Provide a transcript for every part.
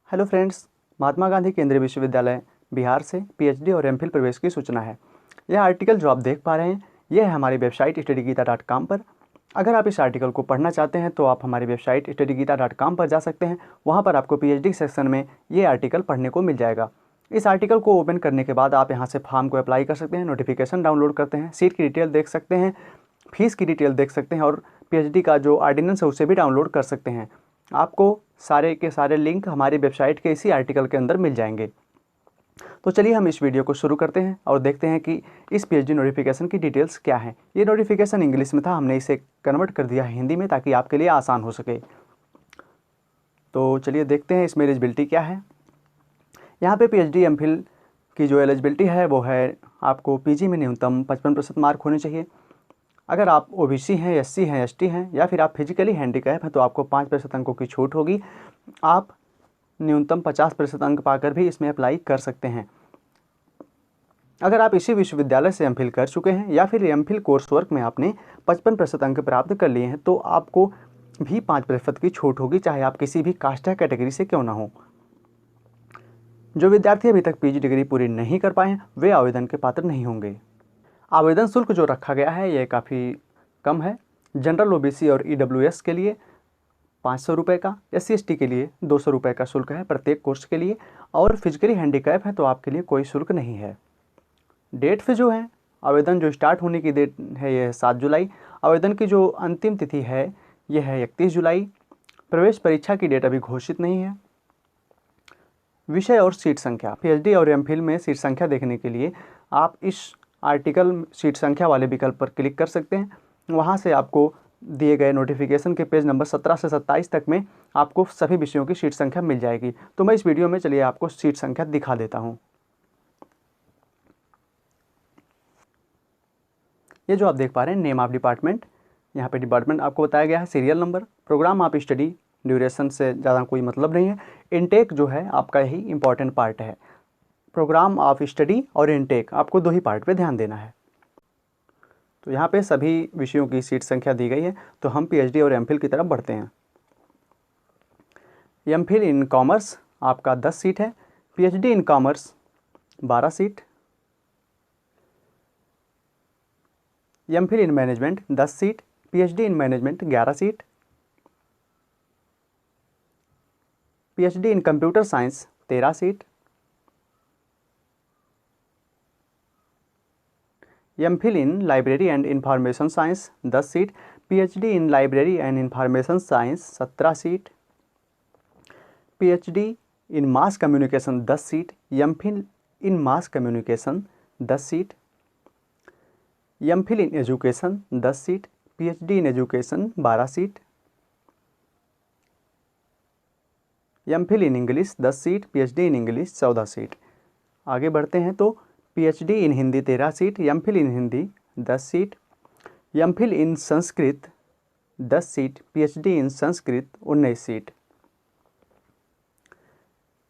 Hello friends, Mahatma Gandhi केंद्रीय विश्वविद्यालय बिहार से पीएचडी और एमफिल प्रवेश की सूचना है। यह आर्टिकल जो आप देख पा रहे हैं यह है हमारी वेबसाइट studygeeta.com पर। अगर आप इस आर्टिकल को पढ़ना चाहते हैं तो आप हमारी वेबसाइट studygeeta.com पर जा सकते हैं। वहां पर आपको पीएचडी सेक्शन में ये आर्टिकल पढ़ने को मिल जाएगा। इस आर्टिकल को ओपन करने के बाद आप यहाँ से फॉर्म को अप्लाई कर सकते हैं, नोटिफिकेशन डाउनलोड करते हैं, सीट की डिटेल देख सकते हैं, फीस की डिटेल देख सकते हैं और पीएचडी का जो ऑर्डिनेंस है उसे भी डाउनलोड कर सकते हैं। आपको सारे के सारे लिंक हमारी वेबसाइट के इसी आर्टिकल के अंदर मिल जाएंगे। तो चलिए हम इस वीडियो को शुरू करते हैं और देखते हैं कि इस पीएचडी नोटिफिकेशन की डिटेल्स क्या हैं। ये नोटिफिकेशन इंग्लिश में था, हमने इसे कन्वर्ट कर दिया है हिंदी में ताकि आपके लिए आसान हो सके। तो चलिए देखते हैं इसमें एलिजिबिलिटी क्या है। यहाँ पे पीएचडी एमफिल की जो एलिजिबिलिटी है वो है आपको पीजी में न्यूनतम 55% मार्क होने चाहिए। अगर आप ओबीसी हैं, एससी हैं, एसटी हैं या फिर आप फिजिकली हैंडीकैप हैं तो आपको 5% अंकों की छूट होगी। आप न्यूनतम 50% अंक पाकर भी इसमें अप्लाई कर सकते हैं। अगर आप इसी विश्वविद्यालय से एमफिल कर चुके हैं या फिर एमफिल कोर्स वर्क में आपने 55% अंक प्राप्त कर लिए हैं तो आपको भी 5% की छूट होगी, चाहे आप किसी भी कास्ट या कैटेगरी से क्यों ना हो। जो विद्यार्थी अभी तक पीजी डिग्री पूरी नहीं कर पाए हैं वे आवेदन के पात्र नहीं होंगे। आवेदन शुल्क जो रखा गया है ये काफ़ी कम है। जनरल ओबीसी और ईडब्ल्यूएस के लिए 500 रुपये का, एससी एसटी के लिए 200 रुपये का शुल्क है प्रत्येक कोर्स के लिए, और फिजिकली हैंडीकैप है तो आपके लिए कोई शुल्क नहीं है। डेट पे जो है आवेदन जो स्टार्ट होने की डेट है ये है 7 जुलाई। आवेदन की जो अंतिम तिथि है यह है 31 जुलाई। प्रवेश परीक्षा की डेट अभी घोषित नहीं है। विषय और सीट संख्या, पीएचडी और एमफिल में सीट संख्या देखने के लिए आप इस आर्टिकल सीट संख्या वाले विकल्प पर क्लिक कर सकते हैं। वहां से आपको दिए गए नोटिफिकेशन के पेज नंबर 17 से 27 तक में आपको सभी विषयों की सीट संख्या मिल जाएगी। तो मैं इस वीडियो में चलिए आपको सीट संख्या दिखा देता हूं। ये जो आप देख पा रहे हैं नेम ऑफ डिपार्टमेंट, यहाँ पे डिपार्टमेंट आपको बताया गया है, serial number, program of study, duration से ज़्यादा कोई मतलब नहीं है। इनटेक जो है आपका यही इंपॉर्टेंट पार्ट है। प्रोग्राम ऑफ स्टडी और इनटेक आपको दो ही पार्ट पे ध्यान देना है। तो यहाँ पे सभी विषयों की सीट संख्या दी गई है। तो हम पीएचडी और एमफिल की तरफ बढ़ते हैं। एमफिल इन कॉमर्स आपका 10 सीट है, PhD in commerce 12 seat, MPhil in management 10 seat, PhD in management 11 seat, PhD in computer science 13 seat, MPhil in library and information science 10 seat, PhD in library and information science 17 seat, PhD in mass communication 10 seat, MPhil in mass communication 10 seat, MPhil in education 10 seat, PhD in education 12 seat, MPhil in English 10 seat, PhD in English 14 seat. आगे बढ़ते हैं तो PhD in Hindi 13 seat, MPhil in Hindi 10 seat, MPhil in Sanskrit 10 seat, PhD in Sanskrit 19 seat,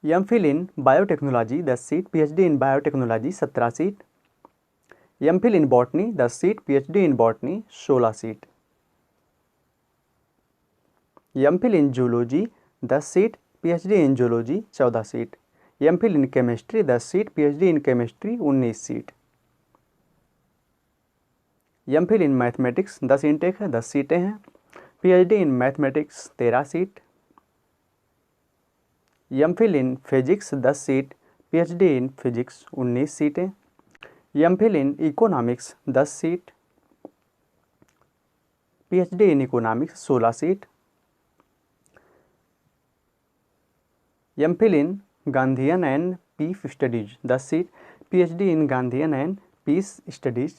MPhil in biotechnology 10 seat, PhD in biotechnology 17 seat, MPhil in botany 10 seat, PhD in botany 16 seat, MPhil in zoology 10 seat, PhD in zoology 14 seat, MPhil in chemistry 10 seat, PhD in chemistry 19 seat, MPhil in mathematics 10 intake है, 10 सीटें हैं, PhD in mathematics 13 seat, MPhil in physics 10 seat, PhD in physics 19 सीटें, MPhil in economics 10 seat, PhD in economics 16 seat, MPhil in Gandhian and peace studies 10 seat, PhD in Gandhian and peace studies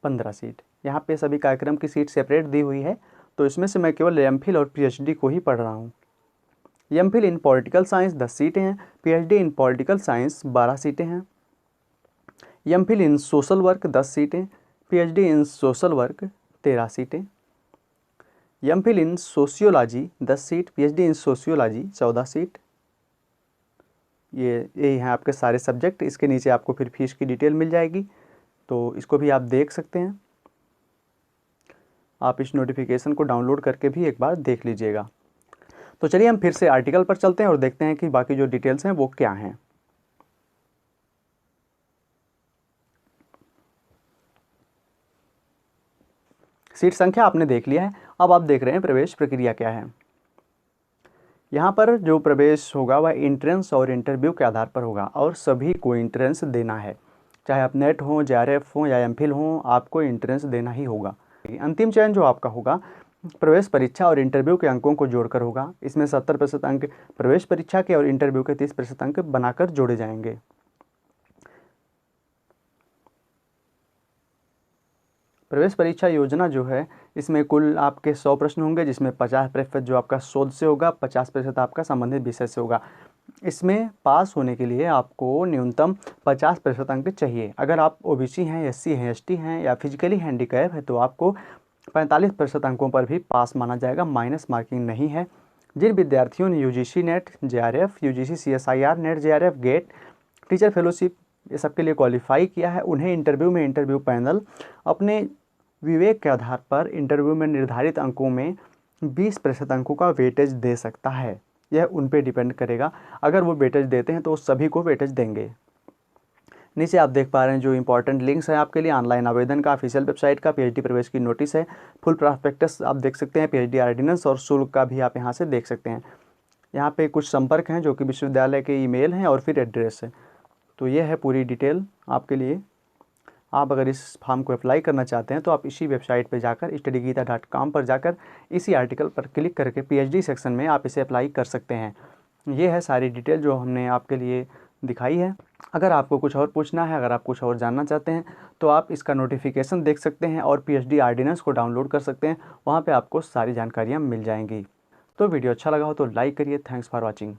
15 seat. यहाँ पे सभी कार्यक्रम की seat separate the हुई है तो इसमें से मैं केवल एमफिल और पीएचडी को ही पढ़ रहा हूँ। एमफिल इन पॉलिटिकल साइंस 10 सीटें हैं, पीएचडी इन पॉलिटिकल साइंस 12 सीटें हैं, एमफिल इन सोशल वर्क 10 सीटें, पीएचडी इन सोशल वर्क 13 सीटें, एमफिल इन सोशियोलॉजी 10 सीट, पीएचडी इन सोशियोलॉजी 14 सीट। ये हैं आपके सारे सब्जेक्ट। इसके नीचे आपको फिर फीस की डिटेल मिल जाएगी तो इसको भी आप देख सकते हैं। आप इस नोटिफिकेशन को डाउनलोड करके भी एक बार देख लीजिएगा। तो चलिए हम फिर से आर्टिकल पर चलते हैं और देखते हैं कि बाकी जो डिटेल्स हैं वो क्या हैं। सीट संख्या आपने देख लिया है। अब आप देख रहे हैं प्रवेश प्रक्रिया क्या है। यहाँ पर जो प्रवेश होगा वह एंट्रेंस और इंटरव्यू के आधार पर होगा और सभी को एंट्रेंस देना है, चाहे आप नेट हो, जेआरएफ हो या एमफिल हो, आपको एंट्रेंस देना ही होगा। अंतिम चयन जो आपका होगा प्रवेश परीक्षा और इंटरव्यू के अंकों को जोड़कर होगा। इसमें 70% अंक प्रवेश परीक्षा के और इंटरव्यू के 30% अंक बनाकर जोड़े जाएंगे। प्रवेश परीक्षा योजना जो है इसमें कुल आपके 100 प्रश्न होंगे, जिसमें 50% जो आपका शोध से होगा, 50% आपका संबंधित विषय से होगा। इसमें पास होने के लिए आपको न्यूनतम 50% अंक चाहिए। अगर आप ओबीसी हैं, एससी हैं, एसटी हैं या फिजिकली हैंडीकैप है तो आपको 45% अंकों पर भी पास माना जाएगा, माइनस मार्किंग नहीं है। जिन विद्यार्थियों ने UGC NET, JRF, UGC CSIR NET, JRF, GATE, teacher fellowship ये सब के लिए क्वालिफाई किया है, उन्हें इंटरव्यू पैनल अपने विवेक के आधार पर इंटरव्यू में निर्धारित अंकों में 20% अंकों का वेटेज दे सकता है। यह उन पे डिपेंड करेगा। अगर वो वेटेज देते हैं तो सभी को वेटेज देंगे। नीचे आप देख पा रहे हैं जो इंपॉर्टेंट लिंक्स हैं आपके लिए, ऑनलाइन आवेदन का, ऑफिशियल वेबसाइट का, पीएचडी प्रवेश की नोटिस है, फुल प्रॉस्पेक्टस आप देख सकते हैं, पीएचडी ऑर्डिनेंस और शुल्क का भी आप यहाँ से देख सकते हैं। यहाँ पे कुछ संपर्क हैं जो कि विश्वविद्यालय के ईमेल हैं और फिर एड्रेस है। तो ये है पूरी डिटेल आपके लिए। आप अगर इस फॉर्म को अप्लाई करना चाहते हैं तो आप इसी वेबसाइट पर जाकर studygita.com पर जाकर इसी आर्टिकल पर क्लिक करके पीएचडी सेक्शन में आप इसे अप्लाई कर सकते हैं। ये है सारी डिटेल जो हमने आपके लिए दिखाई है। अगर आपको कुछ और पूछना है, अगर आप कुछ और जानना चाहते हैं तो आप इसका नोटिफिकेशन देख सकते हैं और पीएचडी ऑर्डिनेंस को डाउनलोड कर सकते हैं। वहाँ पर आपको सारी जानकारियाँ मिल जाएंगी। तो वीडियो अच्छा लगा हो तो लाइक करिए। Thanks for watching.